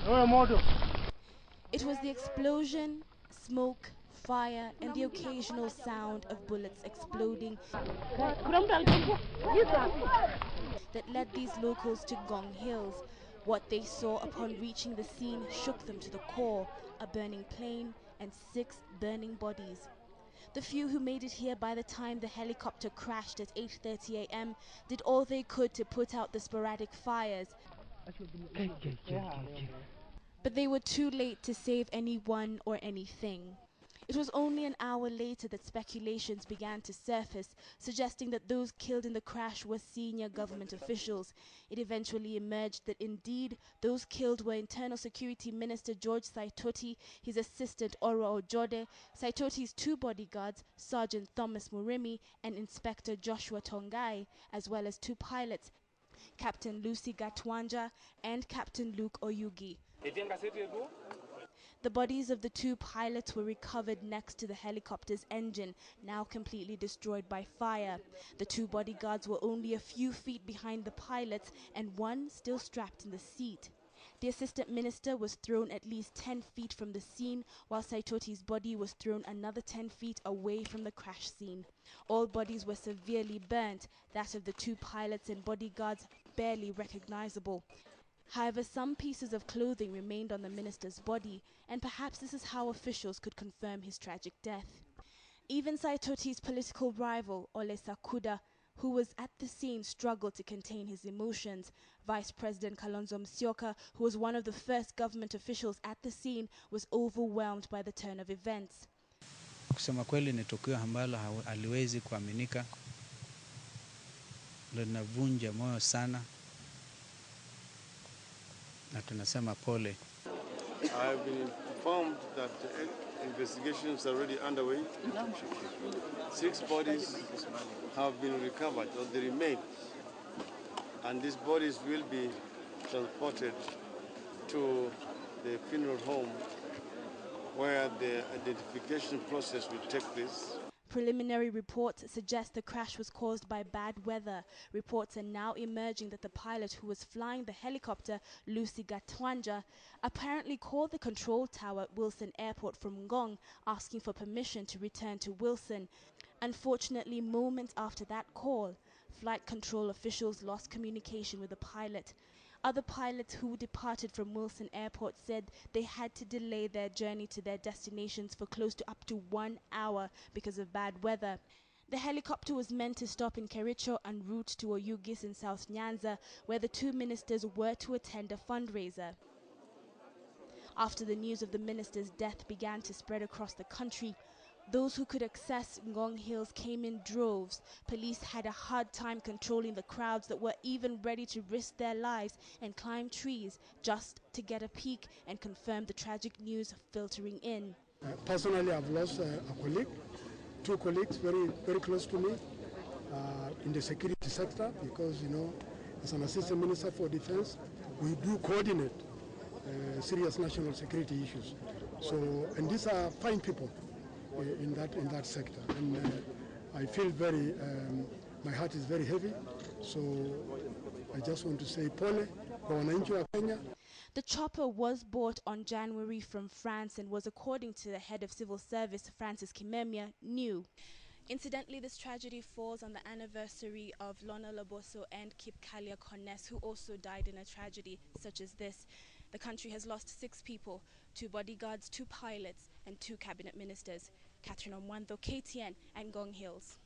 It was the explosion, smoke, fire, and the occasional sound of bullets exploding that led these locals to Ngong Hills. What they saw upon reaching the scene shook them to the core: a burning plane and 6 burning bodies. The few who made it here by the time the helicopter crashed at 8:30 a.m. did all they could to put out the sporadic fires. But they were too late to save anyone or anything. It was only an hour later that speculations began to surface, suggesting that those killed in the crash were senior government officials. It eventually emerged that indeed those killed were Internal Security Minister George Saitoti, his assistant Oro Ochode, Saitoti's 2 bodyguards, Sergeant Thomas Murimi and Inspector Joshua Tongai, as well as 2 pilots, Captain Lucy Gatwanja and Captain Luke Oyugi. The bodies of the 2 pilots were recovered next to the helicopter's engine, now completely destroyed by fire. The 2 bodyguards were only a few feet behind the pilots and one still strapped in the seat. The assistant minister was thrown at least 10 feet from the scene, while Saitoti's body was thrown another 10 feet away from the crash scene. All bodies were severely burnt, that of the 2 pilots and bodyguards barely recognizable. However, some pieces of clothing remained on the minister's body, and perhaps this is how officials could confirm his tragic death. Even Saitoti's political rival, Ole Sakuda, who was at the scene, struggled to contain his emotions. Vice President Kalonzo Musyoka, who was one of the first government officials at the scene, was overwhelmed by the turn of events. Kusema kweli ni tukio ambalo haliwezi kuaminika, linavunja moyo sana. I have been informed that investigations are already underway. 6 bodies have been recovered, or they remain, and these bodies will be transported to the funeral home where the identification process will take place. Preliminary reports suggest the crash was caused by bad weather. Reports are now emerging that the pilot who was flying the helicopter, Lucy Gatwanja, apparently called the control tower at Wilson Airport from Ngong, asking for permission to return to Wilson. Unfortunately, moments after that call, flight control officials lost communication with the pilot. Other pilots who departed from Wilson Airport said they had to delay their journey to their destinations for close to up to 1 hour because of bad weather. The helicopter was meant to stop in Kericho en route to Oyugis in South Nyanza, where the 2 ministers were to attend a fundraiser. After the news of the minister's death began to spread across the country, those who could access Ngong Hills came in droves. Police had a hard time controlling the crowds that were even ready to risk their lives and climb trees just to get a peek and confirm the tragic news filtering in. Personally, I've lost a colleague, 2 colleagues very, very close to me in the security sector, because, you know, as an assistant minister for defense, we do coordinate serious national security issues. So, and these are fine people in that sector, and I feel very, my heart is very heavy. So I just want to say pole kwa wananchi wa Kenya. The chopper was bought on January from France and was, according to the head of civil service, Francis Kimemia, new. Incidentally, this tragedy falls on the anniversary of Lona Loboso and Kip Kalia Kones, who also died in a tragedy such as this. The country has lost 6 people, 2 bodyguards, 2 pilots, and 2 cabinet ministers. Catherine Omwando, KTN, and Ngong Hills.